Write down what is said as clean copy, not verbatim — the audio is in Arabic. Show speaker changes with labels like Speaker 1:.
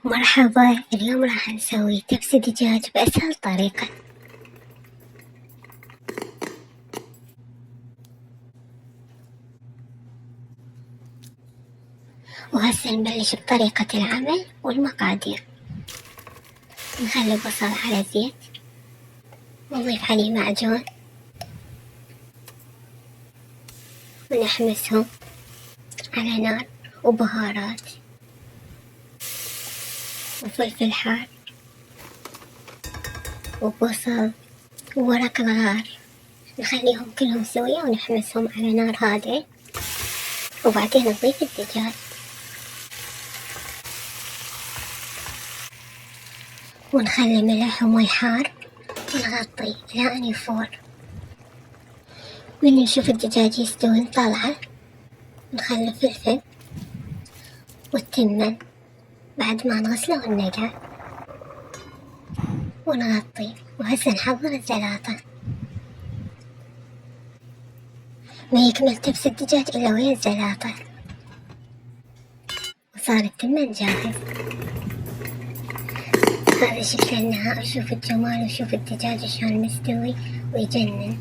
Speaker 1: مرحبا، اليوم راح نسوي كبسة دجاج بأسهل طريقة. وهسه نبلش بطريقة العمل والمقادير. نخلي البصل على زيت ونضيف عليه معجون ونحمسهم على نار، وبهارات وفلفل حار وبصل وورق الغار، نخليهم كلهم سوية ونحمسهم على نار هادئة، وبعدين نضيف الدجاج ونخلي ملح ومي حار ونغطي إلى أن يفور. من نشوف الدجاج يستوي نطلعه، نخلي الفلفل والتمن بعد ما نغسله وننقعه ونغطيه. وهسه نحضر الزلاطة. ما يكمل كبسة الدجاج إلا ويا الزلاطة، وصار التمن جاهز. هذا شكل النهائي. شوف الجمال وشوف الدجاج شلون مستوي ويجنن.